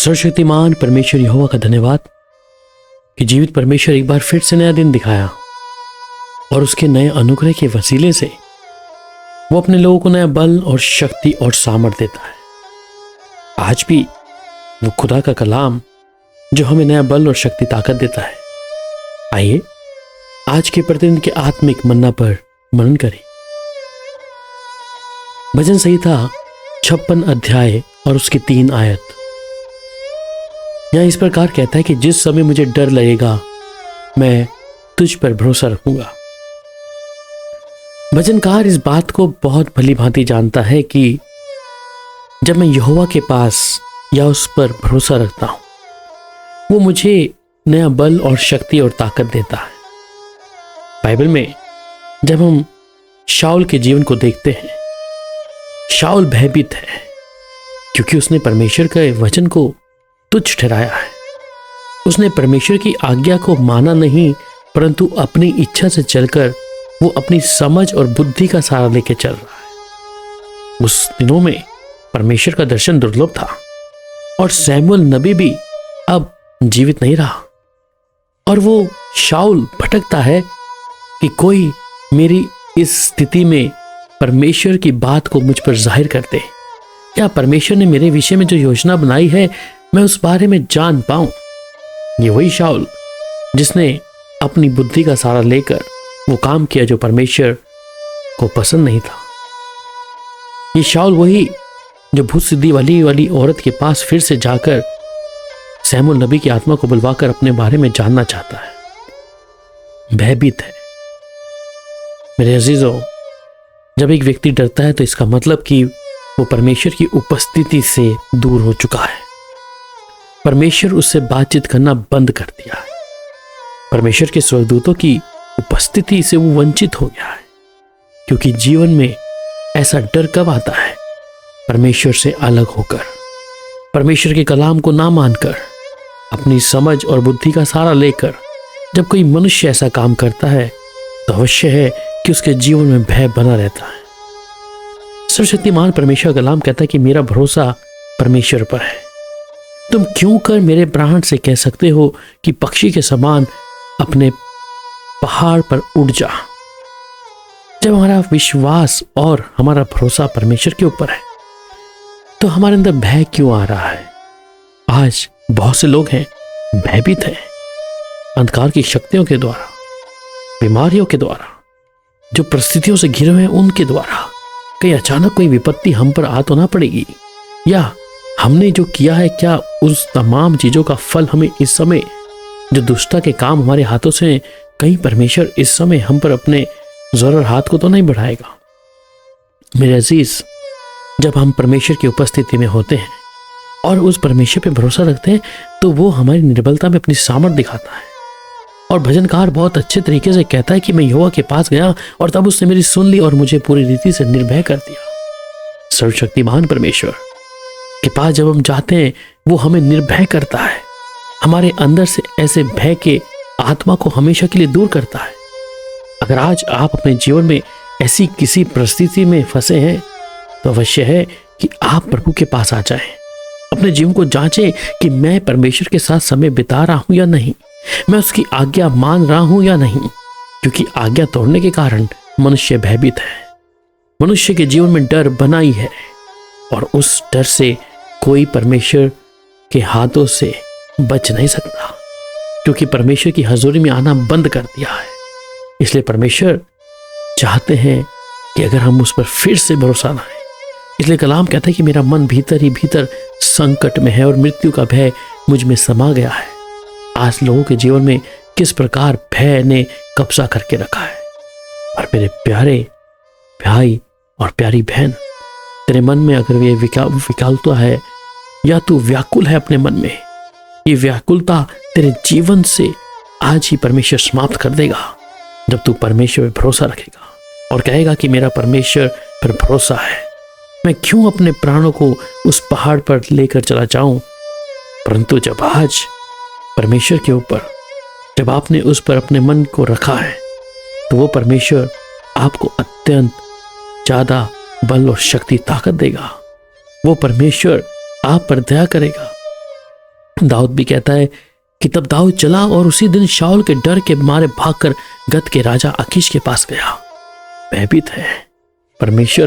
सर्वशक्तिमान परमेश्वर यहोवा का धन्यवाद कि जीवित परमेश्वर एक बार फिर से नया दिन दिखाया और उसके नए अनुग्रह के वसीले से वो अपने लोगों को नया बल और शक्ति और सामर्थ्य देता है। आज भी वो खुदा का कलाम जो हमें नया बल और शक्ति ताकत देता है। आइए आज के प्रतिदिन के आत्मिक मन्ना पर मनन करें। भजन संहिता 56 अध्याय और उसकी 3 आयत यहाँ इस प्रकार कहता है कि जिस समय मुझे डर लगेगा मैं तुझ पर भरोसा रखूंगा। भजनकार इस बात को बहुत भली भांति जानता है कि जब मैं यहोवा के पास या उस पर भरोसा रखता हूं, वो मुझे नया बल और शक्ति और ताकत देता है। बाइबल में जब हम शाऊल के जीवन को देखते हैं, शाऊल भयभीत है क्योंकि उसने परमेश्वर के वचन को तुच्छ ठहराया है। उसने परमेश्वर की आज्ञा को माना नहीं, परंतु अपनी इच्छा से चलकर वो अपनी समझ और बुद्धि का सहारा लेकर चल रहा है। उस दिनों में परमेश्वर का दर्शन दुर्लभ था और सैमुअल नबी भी अब जीवित नहीं रहा और वो शाऊल भटकता है कि कोई मेरी इस स्थिति में परमेश्वर की बात को मुझ पर जाहिर कर दे, या परमेश्वर ने मेरे विषय में जो योजना बनाई है मैं उस बारे में जान पाऊं। ये वही शाऊल जिसने अपनी बुद्धि का सहारा लेकर वो काम किया जो परमेश्वर को पसंद नहीं था। ये शाऊल वही जो भूत सिद्धि वाली औरत के पास फिर से जाकर सैमुअल नबी की आत्मा को बुलवाकर अपने बारे में जानना चाहता है। भयभीत है। मेरे अजीजों, जब एक व्यक्ति डरता है तो इसका मतलब कि वो परमेश्वर की उपस्थिति से दूर हो चुका है। परमेश्वर उससे बातचीत करना बंद कर दिया है। परमेश्वर के स्वर्गदूतों की उपस्थिति से वो वंचित हो गया है। क्योंकि जीवन में ऐसा डर कब आता है? परमेश्वर से अलग होकर, परमेश्वर के कलाम को ना मानकर, अपनी समझ और बुद्धि का सहारा लेकर जब कोई मनुष्य ऐसा काम करता है तो अवश्य है कि उसके जीवन में भय बना रहता है। सर्वशक्तिमान परमेश्वर का कलाम कहता है कि मेरा भरोसा परमेश्वर पर है। तुम क्यों कर मेरे प्राण से कह सकते हो कि पक्षी के समान अपने पहाड़ पर उड़ जा। जब हमारा विश्वास और हमारा भरोसा परमेश्वर के ऊपर है तो हमारे अंदर भय क्यों आ रहा है? आज बहुत से लोग हैं भयभीत हैं अंधकार की शक्तियों के द्वारा, बीमारियों के द्वारा, जो परिस्थितियों से घिरे हुए हैं उनके द्वारा। कहीं अचानक कोई विपत्ति हम पर आ तो ना पड़ेगी, या हमने जो किया है क्या उस तमाम चीजों का फल हमें इस समय, जो दुष्टता के काम हमारे हाथों से, कहीं परमेश्वर इस समय हम पर अपने जोर और हाथ को तो नहीं बढ़ाएगा। मेरे अजीज, जब हम परमेश्वर की उपस्थिति में होते हैं और उस परमेश्वर पे भरोसा रखते हैं तो वो हमारी निर्बलता में अपनी सामर्थ दिखाता है। और भजनकार बहुत अच्छे तरीके से कहता है कि मैं यहोवा के पास गया और तब उसने मेरी सुन ली और मुझे पूरी रीति से निर्भय कर दिया। सर्वशक्तिमान परमेश्वर के पास जब हम जाते हैं वो हमें निर्भय करता है, हमारे अंदर से ऐसे भय के आत्मा को हमेशा के लिए दूर करता है। अगर आज आप अपने जीवन में ऐसी किसी परिस्थिति में फंसे हैं तो अवश्य है कि आप प्रभु के पास आ जाएं। अपने जीवन को जांचें कि मैं परमेश्वर के साथ समय बिता रहा हूं या नहीं, मैं उसकी आज्ञा मान रहा हूं या नहीं। क्योंकि आज्ञा तोड़ने के कारण मनुष्य भयभीत है। मनुष्य के जीवन में डर बना ही है और उस डर से कोई परमेश्वर के हाथों से बच नहीं सकता, क्योंकि परमेश्वर की हजूरी में आना बंद कर दिया है। इसलिए परमेश्वर चाहते हैं कि अगर हम उस पर फिर से भरोसा लाएं। इसलिए कलाम कहता है कि मेरा मन भीतर ही भीतर संकट में है और मृत्यु का भय मुझ में समा गया है। आज लोगों के जीवन में किस प्रकार भय ने कब्जा करके रखा है। और मेरे प्यारे भाई और प्यारी बहन, तेरे मन में अगर ये विकलता है या तू व्याकुल है अपने मन में, ये व्याकुलता तेरे जीवन से आज ही परमेश्वर समाप्त कर देगा जब तू परमेश्वर पर भरोसा रखेगा और कहेगा कि मेरा परमेश्वर पर भरोसा है। मैं क्यों अपने प्राणों को उस पहाड़ पर लेकर चला जाऊं? परंतु जब आज परमेश्वर के ऊपर, जब आपने उस पर अपने मन को रखा है तो वो परमेश्वर आपको अत्यंत ज्यादा बल और शक्ति ताकत देगा। वो परमेश्वर आप पर दया करेगा दाऊद भी कहता है कि तब दाऊद चला और उसी दिन शाऊल के डर के मारे भागकर गत के राजा अकीश के पास गया। भयभीत है, परमेश्वर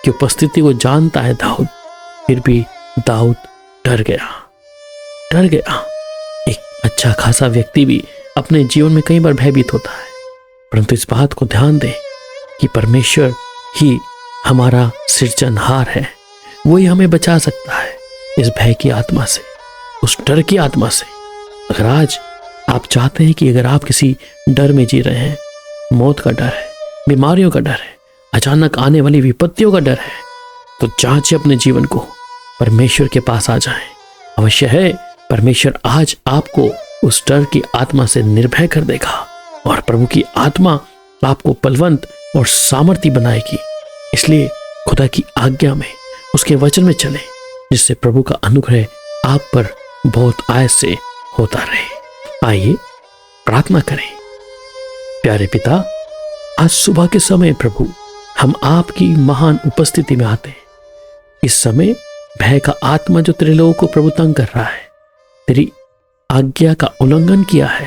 की उपस्थिति को जानता है दाऊद, फिर भी दाऊद डर गया। एक अच्छा खासा व्यक्ति भी अपने जीवन में कई बार भयभीत होता है, परंतु इस बात को ध्यान दें कि परमेश्वर ही हमारा सृजनहार है। वही हमें बचा सकता है इस भय की आत्मा से, उस डर की आत्मा से। अगर आज आप चाहते हैं कि अगर आप किसी डर में जी रहे हैं, मौत का डर है, बीमारियों का डर है, अचानक आने वाली विपत्तियों का डर है, तो जांचें अपने जीवन को, परमेश्वर के पास आ जाएं। अवश्य है परमेश्वर आज आपको उस डर की आत्मा से निर्भय कर देगा और प्रभु की आत्मा आपको बलवंत और सामर्थी बनाएगी। इसलिए खुदा की आज्ञा में, उसके वचन में चलें, जिससे प्रभु का अनुग्रह आप पर बहुत आयत से होता रहे। आइए प्रार्थना करें। प्यारे पिता, आज सुबह के समय प्रभु हम आपकी महान उपस्थिति में आते हैं। इस समय भय का आत्मा जो तेरे लोगों को प्रभु तंग कर रहा है, तेरी आज्ञा का उल्लंघन किया है,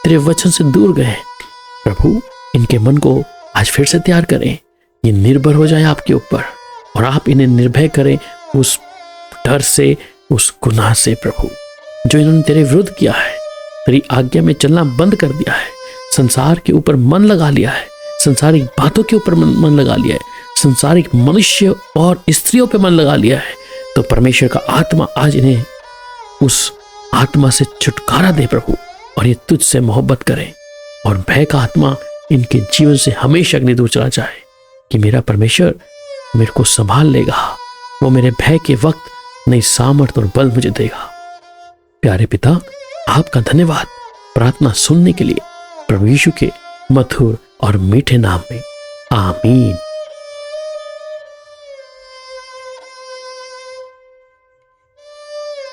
तेरे वचन से दूर गए, प्रभु इनके मन को आज फिर से तैयार करें। ये निर्भर हो जाए आपके ऊपर और आप इन्हें निर्भय करें उस डर से, उस गुनाह से प्रभु, जो इन्होंने तेरे विरुद्ध किया है। तेरी आज्ञा में चलना बंद कर दिया है, संसार के ऊपर मन लगा लिया है, संसारिक बातों के ऊपर मन लगा लिया है, संसारिक मनुष्य और स्त्रियों पे मन लगा लिया है। तो परमेश्वर का आत्मा आज इन्हें उस आत्मा से छुटकारा दे प्रभु, और ये तुझसे मोहब्बत करें और भय का आत्मा इनके जीवन से हमेशा अग्नि दूर चला जाए कि मेरा परमेश्वर मेरे को संभाल लेगा, वो मेरे भय के वक्त नई सामर्थ और बल मुझे देगा। प्यारे पिता, आपका धन्यवाद प्रार्थना सुनने के लिए, प्रभु यीशु के मधुर और मीठे नाम में, आमीन।